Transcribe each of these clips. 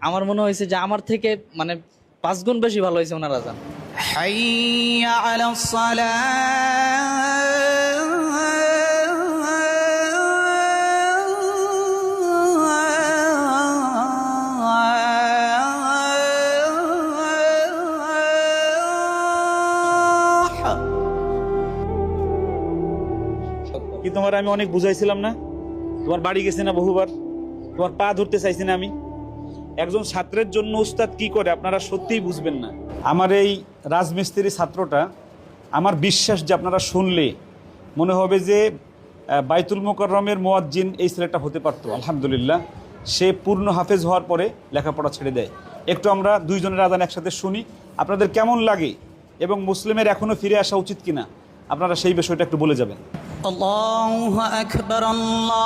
আমার মনে হয়েছে যে আমার থেকে মানে 5 গুণ বেশি ভালো হয়েছে ওনার আজান। হাইয়া আলাস সালাহ। কি তোমার আমি অনেক বুঝাইছিলাম না? তোমার বাড়ি গেছি না বহুবার, তোমার পা ধরতে চাইছি না আমি? একজন ছাত্রের জন্য উস্তাদ কি করে আপনারা সত্যিই বুঝবেন না। আমার এই রাজমিস্ত্রি ছাত্রটা, আমার বিশ্বাস যে আপনারা শুনলে মনে হবে যে বাইতুল মোকাররমের মুয়াজ্জিন এই ছেলেটা হতে পারতো। আলহামদুলিল্লাহ, সে পূর্ণ হাফেজ হওয়ার পরে লেখাপড়া ছেড়ে দেয়। একটু আমরা দুইজনের আজান একসাথে শুনি, আপনাদের কেমন লাগে এবং মুসলিমের এখনও ফিরে আসা উচিত কিনা আপনারা সেই বিষয়টা একটু বলে যাবেন। আল্লাহু আকবার, আল্লাহু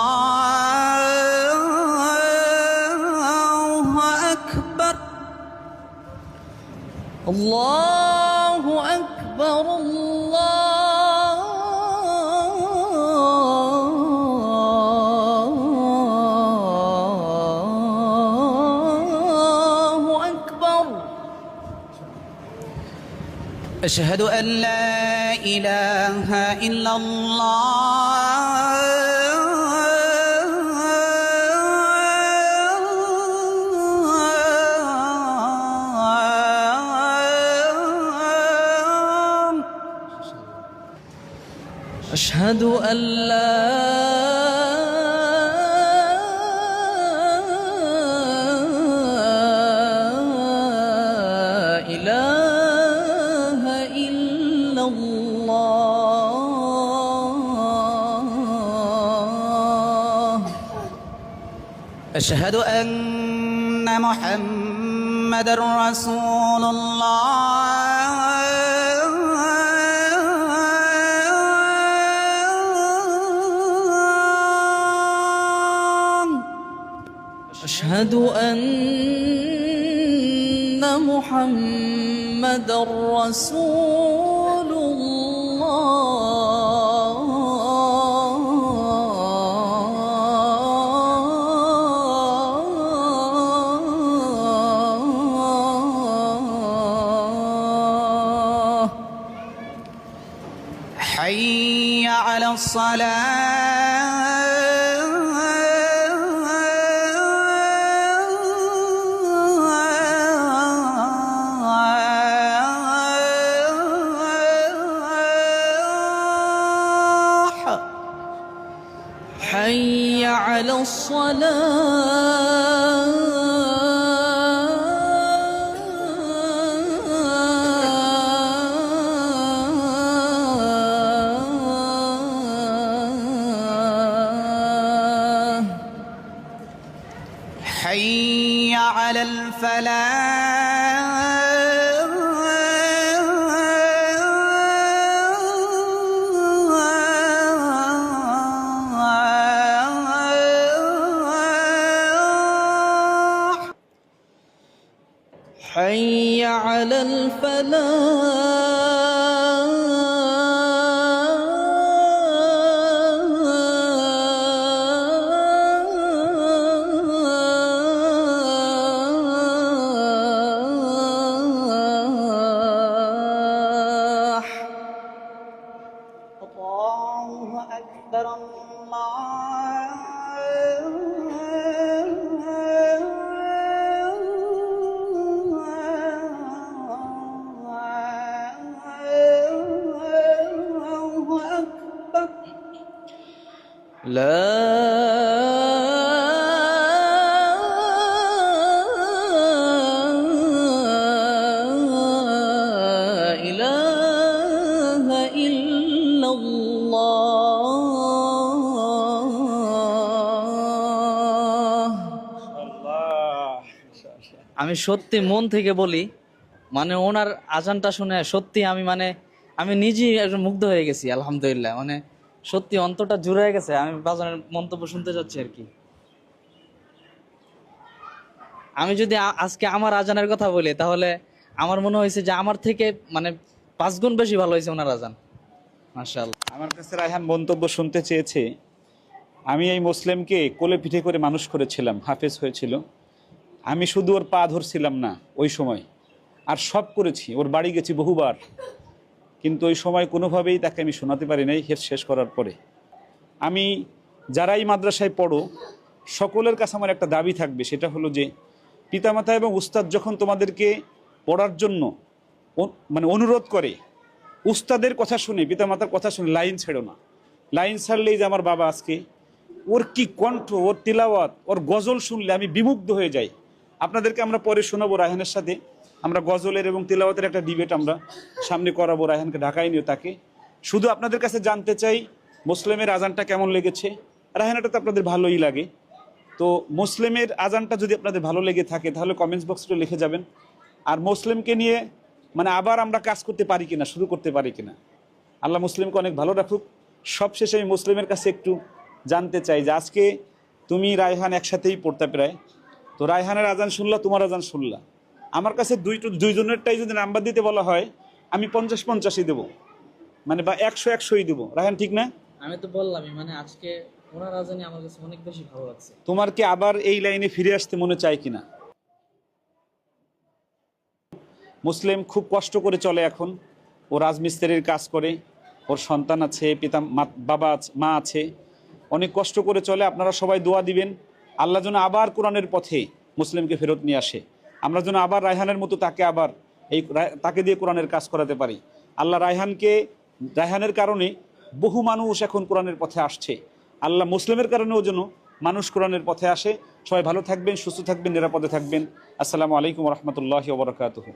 আকবার, আল্লাহু আকবার, আল্লাহু আকবার। আশহাদু আন লা ইলাহা ইল্লাল্লাহ। আশহাদু আল্লা ইলাহা ইল্লাল্লাহ। আশহাদু আন্না মুহাম্মাদার রাসূলুল্লাহ। أشهد أن محمدا رسول الله. حي على الصلاة. حي على الصلاة. حي على الفلاح. حي على الفلاح. الله أكبر، الله أكبر. لا إله إلا الله. আমি সত্যি মন থেকে বলি, মানে ওনার আজানটা শুনে সত্যি আমি নিজেই একজন মুগ্ধ হয়ে গেছি। আলহামদুলিল্লাহ, মানে সত্যি অন্তরটা জুড়ে গেছে। আমি বাজানের মন্তব্য শুনতে যাচ্ছি আর কি। আমি যদি আজকে আমার আজানের কথা বলি, তাহলে আমার মনে হয়েছে যে আমার থেকে মানে 5 গুণ বেশি ভালো হয়েছে ওনার আজান। মাশাআল্লাহ। আমার কাছে রায়হান মন্তব্য শুনতে চেয়েছে। আমি এই মুসলিমকে কোলে পিঠে করে মানুষ করেছিলাম, হাফেজ হয়েছিল। আমি শুধু ওর পা ধরছিলাম না ওই সময়, আর সব করেছি, ওর বাড়ি গেছি বহুবার, কিন্তু ওই সময় কোনোভাবেই তাকে আমি শোনাতে পারি নাই হেফজ শেষ করার পরে। আমি যারাই মাদ্রাসায় পড়ো সকলের কাছে আমার একটা দাবি থাকবে, সেটা হলো যে পিতামাতা এবং উস্তাদ যখন তোমাদেরকে পড়ার জন্য মানে অনুরোধ করে, উস্তাদের কথা শুনে, পিতামাতার কথা শুনে লাইন ছেড়ো না। লাইন ছাড়লেই যে আমার বাবা আজকে, ওর কি কণ্ঠ, ওর তিলাওয়াত, ওর গজল শুনলে আমি বিমুগ্ধ হয়ে যাই। আপনাদেরকে আমরা পরে শোনাবো রায়হানের সাথে, আমরা গজলের এবং তিলাওয়াতের একটা ডিবেট আমরা সামনে করাবো, রায়হানকে ঢাকায় নিয়ে। তাকে শুধু আপনাদের কাছে জানতে চাই মুসলিমের আজানটা কেমন লেগেছে। রায়হানটা তো আপনাদের ভালোই লাগে, তো মুসলিমের আজানটা যদি আপনাদের ভালো লেগে থাকে তাহলে কমেন্টস বক্সে লিখে যাবেন। আর মুসলিমকে নিয়ে মানে আবার আমরা কাজ করতে পারি কিনা, শুরু করতে পারি কিনা, আল্লাহ মুসলিমকে অনেক ভালো রাখুক। সবশেষে আমি মুসলিমের কাছে একটু জানতে চাই যে আজকে তুমি রায়হান একসাথেই পড়তে প্রায়, তো রায়হানের আজান শুনলা, তোমার আজান শুনলা, আমার কাছে দুইজনেরটাই যদি নাম্বার দিতে বলা হয় আমি 50-50ই দেবো, মানে বা 100-100ই দেবো। রায়হান ঠিক না? আমি তো বললামই, মানে আজকে ওনার আজানই আমার কাছে অনেক বেশি ভালো লাগছে। তোমার কি আবার এই লাইনে ফিরে আসতে মনে চায় কিনা? মুসলিম খুব কষ্ট করে চলে এখন, ও রাজমিস্ত্রির কাজ করে, ওর সন্তান আছে, বাবা মা আছে, অনেক কষ্ট করে চলে। আপনারা সবাই দোয়া দিবেন আল্লাহ যেন আবার কোরআনের পথে মুসলিমকে ফেরত নিয়ে আসে, আমরা যেন আবার রায়হানের মতো তাকে দিয়ে কোরআনের কাজ করাতে পারি। আল্লাহ রায়হানের কারণে বহু মানুষ এখন কোরআনের পথে আসছে, আল্লাহ মুসলিমের কারণেও যেন মানুষ কোরআনের পথে আসে। সবাই ভালো থাকবেন, সুস্থ থাকবেন, নিরাপদে থাকবেন। আসসালামু আলাইকুম রহমতুল্লাহি ওয়া বারাকাতুহু।